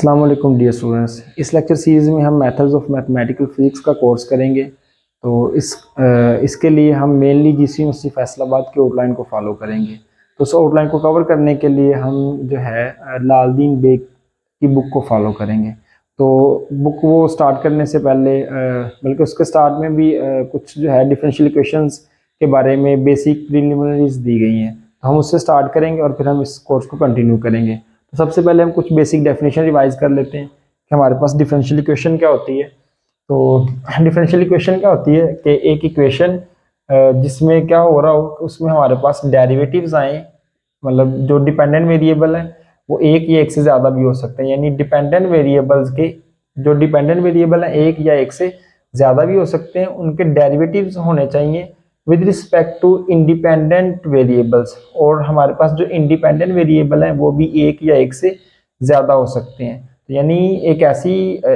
अस्सलाम वालेकुम dear students. इस लेक्चर सीरीज़ में हम मेथड्स ऑफ मैथमेटिकल फिजिक्स का कोर्स करेंगे। तो इसके लिए हम मेनली जीसी यूनिवर्सिटी फैसलाबाद के आउटलाइन को फॉलो करेंगे। तो उस आउटलाइन को कवर करने के लिए हम जो है लालदीन बेग की बुक को फॉलो करेंगे। तो बुक वो स्टार्ट करने से पहले बल्कि उसके स्टार्ट में भी कुछ जो है डिफरेंशियल इक्वेशंस के बारे में बेसिक प्रीलिमिनरीज दी गई हैं, तो हम उससे स्टार्ट करेंगे और फिर हम इस कोर्स को कंटिन्यू करेंगे। तो सबसे पहले हम कुछ बेसिक डेफिनेशन रिवाइज कर लेते हैं कि हमारे पास डिफरेंशियल इक्वेशन क्या होती है। तो डिफरेंशियल इक्वेशन क्या होती है कि एक इक्वेशन जिसमें क्या हो रहा हो, उसमें हमारे पास डेरिवेटिव्स आए, मतलब जो डिपेंडेंट वेरिएबल है वो एक या एक से ज़्यादा भी हो सकते हैं। यानी डिपेंडेंट वेरिएबल्स के जो डिपेंडेंट वेरिएबल हैं एक या एक से ज़्यादा भी हो सकते हैं, उनके डेरिवेटिव्स होने चाहिए with respect to independent variables. और हमारे पास जो इंडिपेंडेंट वेरिएबल है वो भी एक या एक से ज़्यादा हो सकते हैं। तो यानी एक ऐसी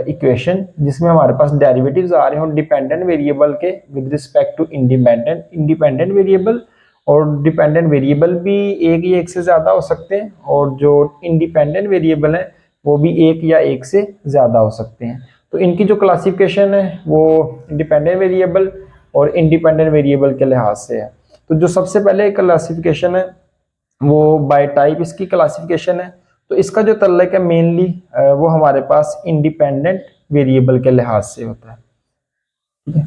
इक्वेशन जिसमें हमारे पास डेरिवेटिव्स आ रहे हो डिपेंडेंट वेरिएबल के with respect to independent variable, और डिपेंडेंट वेरिएबल भी एक या एक से ज़्यादा हो सकते हैं, और जो इंडिपेंडेंट वेरिएबल है वो भी एक या एक से ज़्यादा हो सकते हैं। तो इनकी जो क्लासिफिकेशन है वो डिपेंडेंट वेरिएबल और इंडिपेंडेंट वेरिएबल के लिहाज से है। तो जो सबसे पहले क्लासिफिकेशन है वो बाय टाइप इसकी क्लासिफिकेशन है। तो इसका जो तल्लक है मेनली वो हमारे पास इंडिपेंडेंट वेरिएबल के लिहाज से होता है। ठीक है,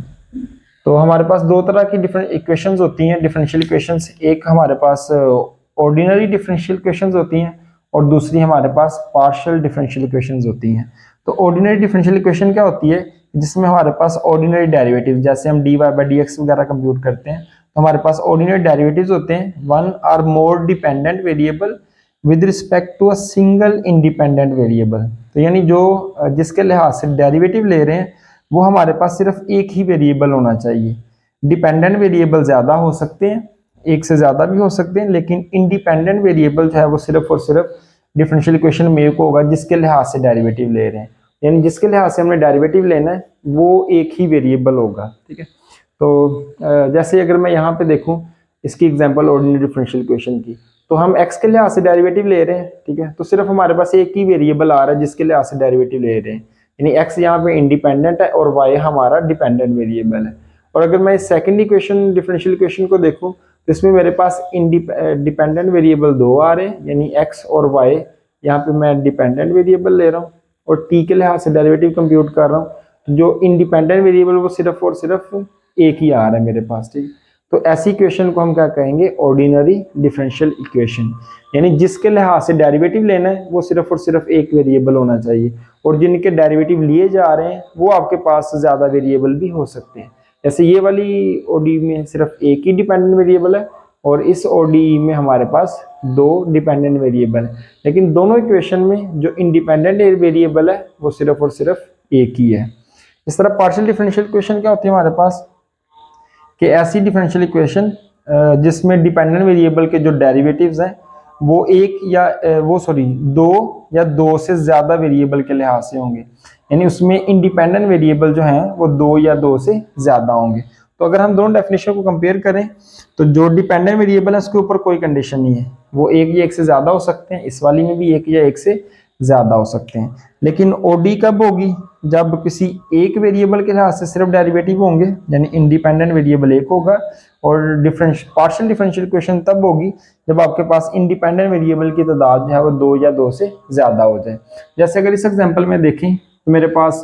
तो हमारे पास दो तरह की डिफरेंट इक्वेशंस होती हैं, डिफरेंशियल इक्वेशंस। एक हमारे पास ऑर्डिनरी डिफरेंशियल इक्वेशंस होती हैं और दूसरी हमारे पास पार्शियल डिफरेंशियल इक्वेशंस होती हैं। तो ऑर्डिनरी डिफरेंशियल इक्वेशन क्या होती है, जिसमें हमारे पास ऑर्डिनरी डेरिवेटिव, जैसे हम dy बाई डी एक्स वगैरह कंप्यूट करते हैं, तो हमारे पास ऑर्डिनरी डेरिवेटिव्स होते हैं one or more dependent variable with respect to a single independent variable. तो यानी जो जिसके लिहाज से डेरिवेटिव ले रहे हैं वो हमारे पास सिर्फ एक ही वेरिएबल होना चाहिए। डिपेंडेंट वेरिएबल ज़्यादा हो सकते हैं, एक से ज़्यादा भी हो सकते हैं, लेकिन इंडिपेंडेंट वेरिएबल जो है वो सिर्फ और सिर्फ डिफरेंशियल इक्वेशन में एक होगा जिसके लिहाज से डेरिवेटिव ले रहे हैं। यानी जिसके लिहाज से हमने डेरिवेटिव लेना है वो एक ही वेरिएबल होगा। ठीक है, तो जैसे अगर मैं यहाँ पे देखूँ इसकी एग्जांपल ऑर्डिनरी डिफरेंशियल इक्वेशन की, तो हम x के लिहाज से डेरिवेटिव ले रहे हैं। ठीक है, तो सिर्फ हमारे पास एक ही वेरिएबल आ रहा है जिसके लिहाज से डेरिवेटिव ले रहे हैं, यानी x यहाँ पे इंडिपेंडेंट है और y हमारा डिपेंडेंट वेरिएबल है। और अगर मैं सेकंड इक्वेशन डिफरेंशियल इक्वेशन को देखूँ तो इसमें मेरे पास डिपेंडेंट वेरिएबल दो आ रहे हैं, यानी x और y। यहाँ पे मैं डिपेंडेंट वेरिएबल ले रहा हूँ और t के लिहाज से डेरिवेटिव कंप्यूट कर रहा हूँ। तो जो इंडिपेंडेंट वेरिएबल वो सिर्फ और सिर्फ एक ही आ रहा है मेरे पास। ठीक, तो ऐसी इक्वेशन को हम क्या कहेंगे, ऑर्डिनरी डिफरेंशियल इक्वेशन। यानी जिसके लिहाज से डेरिवेटिव लेना है वो सिर्फ और सिर्फ एक वेरिएबल होना चाहिए, और जिनके डेरिवेटिव लिए जा रहे हैं वो आपके पास ज़्यादा वेरिएबल भी हो सकते हैं। जैसे ये वाली ओडी में सिर्फ एक ही डिपेंडेंट वेरिएबल है और इस ओडी में हमारे पास दो डिपेंडेंट वेरिएबल है, लेकिन दोनों इक्वेशन में जो इंडिपेंडेंट वेरिएबल है वो सिर्फ और सिर्फ एक ही है। इस तरह पार्शियल डिफरेंशियल इक्वेशन क्या होती है हमारे पास, कि ऐसी डिफरेंशियल इक्वेशन जिसमें डिपेंडेंट वेरिएबल के जो डेरिवेटिव्स हैं वो दो या दो से ज़्यादा वेरिएबल के लिहाज से होंगे, यानी उसमें इंडिपेंडेंट वेरिएबल जो हैं वो दो या दो से ज़्यादा होंगे। तो अगर हम दोनों डेफिनेशन को कंपेयर करें तो जो डिपेंडेंट वेरिएबल है उसके ऊपर कोई कंडीशन नहीं है, वो एक या एक से ज़्यादा हो सकते हैं, इस वाली में भी एक या एक से ज़्यादा हो सकते हैं। लेकिन ओडी कब होगी, जब किसी एक वेरिएबल के लिहाज से सिर्फ डेरिवेटिव होंगे, यानी इंडिपेंडेंट वेरिएबल एक होगा। और पार्शियल डिफरेंशियल इक्वेशन तब होगी जब आपके पास इंडिपेंडेंट वेरिएबल की तादाद जो है वो दो या दो से ज़्यादा हो जाए। जैसे अगर इस एग्जांपल में देखें तो मेरे पास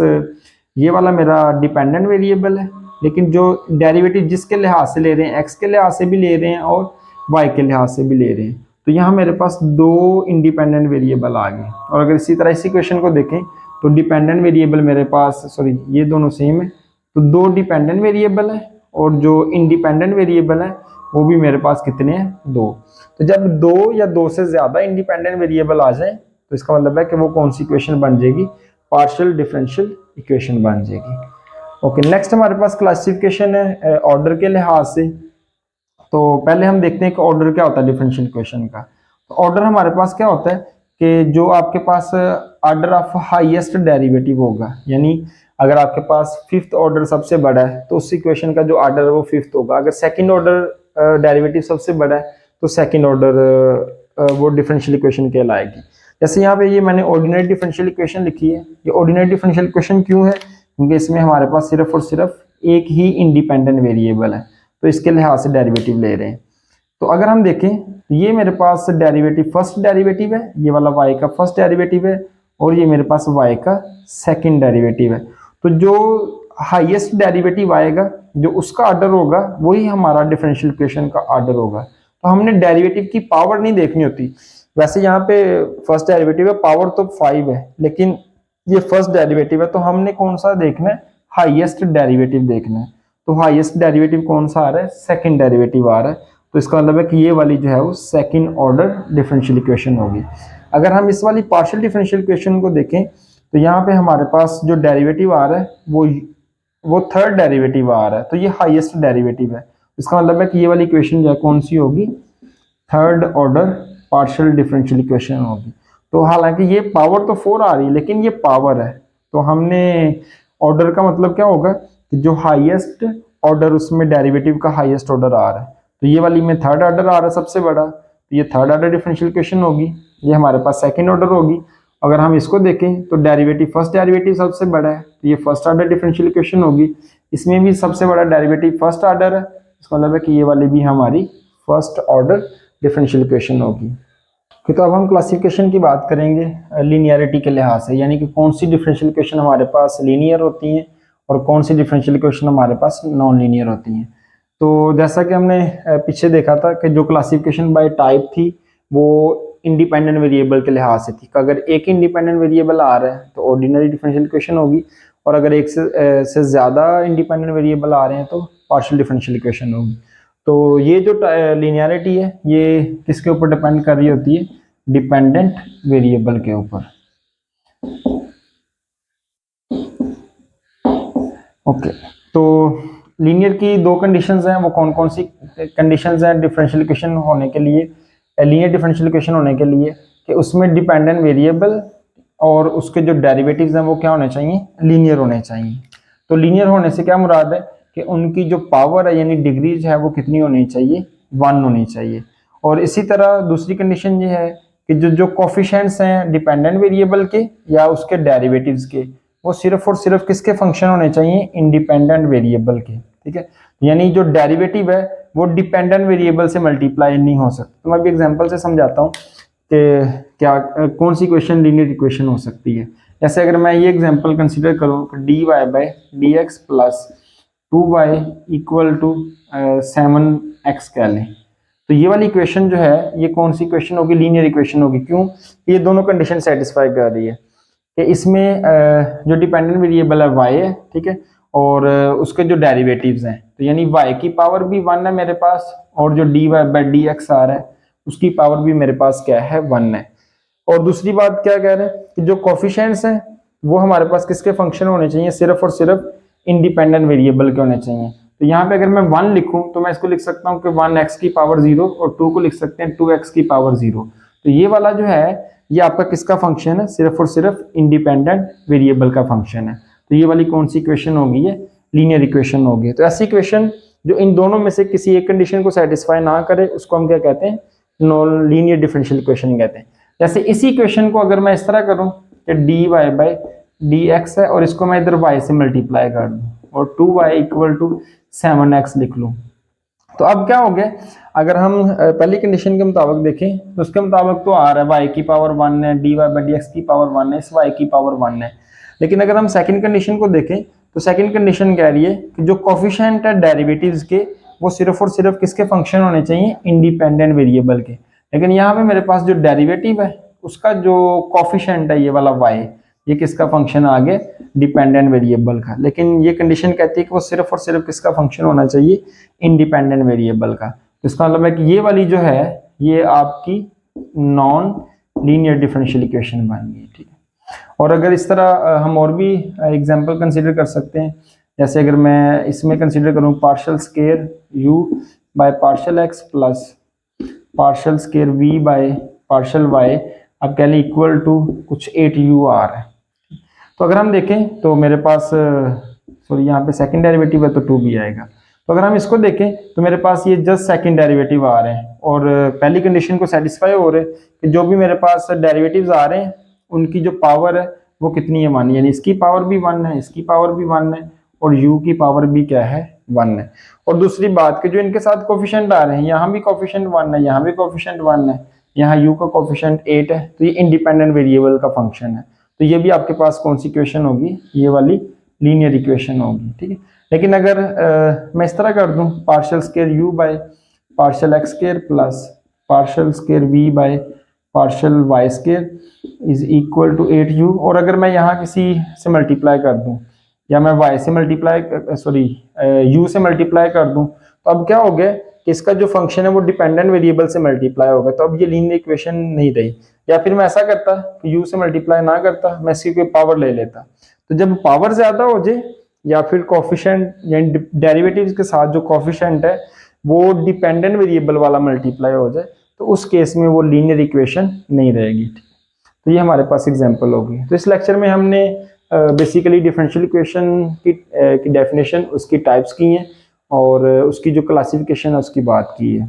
ये वाला मेरा डिपेंडेंट वेरिएबल है, लेकिन जो डेरिवेटिव जिसके लिहाज से ले रहे हैं एक्स के लिहाज से भी ले रहे हैं और वाई के लिहाज से भी ले रहे हैं, तो यहाँ मेरे पास दो इंडिपेंडेंट वेरिएबल आ गए। और अगर इसी तरह इस इक्वेशन को देखें तो डिपेंडेंट वेरिएबल मेरे पास ये दोनों सेम है, तो दो डिपेंडेंट वेरिएबल है और जो इंडिपेंडेंट वेरिएबल है वो भी मेरे पास कितने हैं, दो। तो जब दो या दो से ज़्यादा इंडिपेंडेंट वेरिएबल आ जाए तो इसका मतलब है कि वो कौन सी इक्वेशन बन जाएगी, पार्शियल डिफरेंशियल इक्वेशन बन जाएगी। ओके, नेक्स्ट हमारे पास क्लासिफिकेशन है ऑर्डर के लिहाज से। तो पहले हम देखते हैं कि ऑर्डर क्या होता है डिफरेंशियल इक्वेशन का। तो ऑर्डर हमारे पास क्या होता है कि जो आपके पास ऑर्डर ऑफ हाईएस्ट डेरिवेटिव होगा, यानी अगर आपके पास फिफ्थ ऑर्डर सबसे बड़ा है तो उस इक्वेशन का जो ऑर्डर है वो फिफ्थ होगा। अगर सेकंड ऑर्डर डेरिवेटिव सबसे बड़ा है तो सेकंड ऑर्डर वो डिफरेंशियल इक्वेशन कहलाएगी। जैसे यहाँ पे ये मैंने ऑर्डिनरी डिफरेंशियल इक्वेशन लिखी है। ये ऑर्डिनरी डिफरेंशियल इक्वेशन क्यों है? क्योंकि इसमें हमारे पास सिर्फ और सिर्फ एक ही इंडिपेंडेंट वेरिएबल है, तो इसके लिहाज से डेरिवेटिव ले रहे हैं। तो अगर हम देखें तो ये मेरे पास डेरिवेटिव फर्स्ट डेरिवेटिव है, ये वाला y का फर्स्ट डेरिवेटिव है, और ये मेरे पास y का सेकंड डेरिवेटिव है। तो जो हाईएस्ट डेरिवेटिव आएगा, जो उसका ऑर्डर होगा, वही हमारा डिफरेंशियल इक्वेशन का ऑर्डर होगा। तो हमने डेरिवेटिव की पावर नहीं देखनी होती। वैसे यहाँ पे फर्स्ट डेरिवेटिव है, पावर तो 5 है, लेकिन ये फर्स्ट डेरिवेटिव है, तो हमने कौन सा देखना है? हाईएस्ट डेरिवेटिव देखना है। तो हाईएस्ट डेरिवेटिव कौन सा आ रहा है? सेकंड डेरिवेटिव आ रहा है। तो इसका मतलब है कि ये वाली जो है वो सेकंड ऑर्डर डिफरेंशियल इक्वेशन होगी। अगर हम इस वाली पार्शियल डिफरेंशियल इक्वेशन को देखें तो यहाँ पे हमारे पास जो डेरिवेटिव आ रहा है वो थर्ड डेरिवेटिव आ रहा है, तो ये हाईएस्ट डेरिवेटिव है। इसका मतलब है कि ये वाली इक्वेशन जो है कौन सी होगी? Third order partial differential equation होगी। तो हालांकि ये पावर तो 4 आ रही है, लेकिन ये पावर है, तो हमने ऑर्डर का मतलब क्या होगा कि जो हाईएस्ट ऑर्डर, उसमें डेरिवेटिव का हाईएस्ट ऑर्डर आ रहा है। तो ये वाली में थर्ड ऑर्डर आ रहा है सबसे बड़ा, तो ये थर्ड ऑर्डर डिफरेंशियल इक्वेशन होगी। ये हमारे पास सेकंड ऑर्डर होगी। अगर हम इसको देखें तो डेरिवेटिव फर्स्ट डेरिवेटिव सबसे बड़ा है, तो ये फर्स्ट ऑर्डर डिफरेंशियल इक्वेशन होगी। इसमें भी सबसे बड़ा डेरिवेटिव फर्स्ट ऑर्डर है, इसका मतलब है कि ये वाली भी हमारी फर्स्ट ऑर्डर डिफरेंशियल इक्वेशन होगी। तो अब हम क्लासिफिकेशन की बात करेंगे लीनियरिटी के लिहाज से, यानी कि कौन सी डिफरेंशियल इक्वेशन हमारे पास लीनियर होती हैं और कौन सी डिफरेंशियल इक्वेशन हमारे पास नॉन लीनियर होती हैं। तो जैसा कि हमने पीछे देखा था कि जो क्लासिफिकेशन बाय टाइप थी वो इंडिपेंडेंट वेरिएबल के लिहाज से थी। अगर एक इंडिपेंडेंट वेरिएबल आ रहा है तो ऑर्डिनरी डिफरेंशियल इक्वेशन होगी, और अगर एक से ज़्यादा इंडिपेंडेंट वेरिएबल आ रहे हैं तो पार्शियल डिफरेंशियल इक्वेशन होगी। तो ये जो लीनियरिटी है ये किसके ऊपर डिपेंड कर रही होती है? डिपेंडेंट वेरिएबल के ऊपर। ओके, तो लीनियर की दो कंडीशंस हैं, वो कौन कौन सी कंडीशंस हैं डिफरेंशियल इक्वेशन होने के लिए, लीनियर डिफरेंशियल इक्वेशन होने के लिए? कि उसमें डिपेंडेंट वेरिएबल और उसके जो डेरिवेटिव्स हैं वो क्या होने चाहिए? लीनियर होने चाहिए। तो लीनियर होने से क्या मुराद है कि उनकी जो पावर है यानी डिग्रीज है वो कितनी होनी चाहिए? 1 होनी चाहिए। और इसी तरह दूसरी कंडीशन ये है कि जो कोफिशिएंट्स हैं डिपेंडेंट वेरिएबल के या उसके डेरिवेटिव्स के, वो सिर्फ और सिर्फ किसके फंक्शन होने चाहिए? इंडिपेंडेंट वेरिएबल के। ठीक है, यानी जो डेरिवेटिव है वो डिपेंडेंट वेरिएबल से मल्टीप्लाई नहीं हो सकता। तो मैं अभी एग्जांपल से समझाता हूँ कि क्या कौन सी इक्वेशन लीनियर इक्वेशन हो सकती है। जैसे अगर मैं ये एग्जांपल कंसीडर करूँ कि dy by dx plus 2y equal to 7x कह लें, तो ये वाली इक्वेशन जो है ये कौन सी इक्वेशन होगी? लीनियर इक्वेशन होगी। क्यों? ये दोनों कंडीशन सेटिस्फाई कर रही है कि इसमें जो डिपेंडेंट वेरिएबल है y है, ठीक है, और उसके जो डेरिवेटिव्स हैं, तो यानी y की पावर भी 1 है मेरे पास, और जो dy बाय dx आ रहा है उसकी पावर भी मेरे पास क्या है? 1 है। और दूसरी बात क्या कह रहे हैं कि जो कोफिशिएंट्स हैं वो हमारे पास किसके फंक्शन होने चाहिए? सिर्फ और सिर्फ इंडिपेंडेंट वेरिएबल के होने चाहिए। तो यहाँ पे अगर मैं 1 लिखूं तो मैं इसको लिख सकता हूँ कि 1x की पावर 0, और 2 को लिख सकते हैं 2x की पावर 0। तो ये वाला जो है ये आपका किसका फंक्शन है? सिर्फ और सिर्फ इंडिपेंडेंट वेरिएबल का फंक्शन है। तो ये वाली कौन सी इक्वेशन होगी? ये लीनियर इक्वेशन होगी। तो ऐसी इक्वेशन जो इन दोनों में से किसी एक कंडीशन को सेटिस्फाई ना करे उसको हम क्या कहते हैं? नॉन लीनियर डिफरेंशियल इक्वेशन कहते हैं। जैसे इसी इक्वेशन को अगर मैं इस तरह करूं कि dy बाय dx है और इसको मैं इधर y से मल्टीप्लाई कर दूं और 2y इक्वल टू 7x लिख लूं, तो अब क्या हो गया? अगर हम पहली कंडीशन के मुताबिक देखें तो उसके मुताबिक तो आ रहा है y की पावर 1 है, dy बाय dx की पावर 1 है, इस y की पावर 1 है। लेकिन अगर हम सेकंड कंडीशन को देखें तो सेकंड कंडीशन कह रही है कि जो कोफिशिएंट है डेरिवेटिव्स के वो सिर्फ और सिर्फ किसके फंक्शन होने चाहिए? इंडिपेंडेंट वेरिएबल के। लेकिन यहाँ पे मेरे पास जो डेरिवेटिव है उसका जो कोफिशिएंट है ये वाला y, ये किसका फंक्शन आ गया? डिपेंडेंट वेरिएबल का। लेकिन ये कंडीशन कहती है कि वो सिर्फ और सिर्फ किसका फंक्शन होना चाहिए? इंडिपेंडेंट वेरिएबल का। तो इसका मतलब है कि ये वाली जो है ये आपकी नॉन लीनियर डिफरेंशियल इक्वेशन बन गई। ठीक है, और अगर इस तरह हम और भी एग्जांपल कंसीडर कर सकते हैं। जैसे अगर मैं इसमें कंसीडर करूं partial square u by partial x plus partial square v by partial y, अब कह लें इक्वल टू कुछ 8u(r) है। तो अगर हम देखें तो मेरे पास सॉरी यहाँ पे सेकंड डेरिवेटिव है तो 2 भी आएगा। तो अगर हम इसको देखें तो मेरे पास ये जस्ट सेकंड डेरिवेटिव आ रहे हैं और पहली कंडीशन को सेटिस्फाई हो रहे कि जो भी मेरे पास डेरिवेटिव्स आ रहे हैं उनकी जो पावर है वो कितनी है 1, यानी इसकी पावर भी 1 है, इसकी पावर भी 1 है और u की पावर भी क्या है 1 है। और दूसरी बात कि जो इनके साथ कोफिशिएंट आ रहे हैं, यहाँ भी कोफिशिएंट 1 है, यहाँ भी कोफिशिएंट 1 है, यहाँ u का कोफिशिएंट 8 है, तो ये इंडिपेंडेंट वेरिएबल का फंक्शन है। तो ये भी आपके पास कौन सी इक्वेशन होगी, ये वाली लीनियर इक्वेशन होगी, ठीक है। लेकिन अगर मैं इस तरह कर दूं partial square u by partial x square plus partial square v by partial y square is equal to 8u, और अगर मैं यहाँ किसी से मल्टीप्लाई कर दूं या मैं y से मल्टीप्लाई u से मल्टीप्लाई कर दूं, तो अब क्या हो गया कि इसका जो फंक्शन है वो डिपेंडेंट वेरिएबल से मल्टीप्लाई होगा, तो अब ये लीनियर इक्वेशन नहीं रही। या फिर मैं ऐसा करता कि u से मल्टीप्लाई ना करता, मैं इसकी कोई पावर ले लेता, तो जब पावर ज्यादा हो जाए या फिर कोफिशिएंट यानी डेरिवेटिव्स के साथ जो कोफिशिएंट है वो डिपेंडेंट वेरिएबल वाला मल्टीप्लाई हो जाए, तो उस केस में वो लीनियर इक्वेशन नहीं रहेगी। तो ये हमारे पास एग्जांपल होगी। तो इस लेक्चर में हमने बेसिकली डिफरेंशियल इक्वेशन की डेफिनेशन, उसकी टाइप्स की हैं और उसकी जो क्लासिफिकेशन है उसकी बात की है।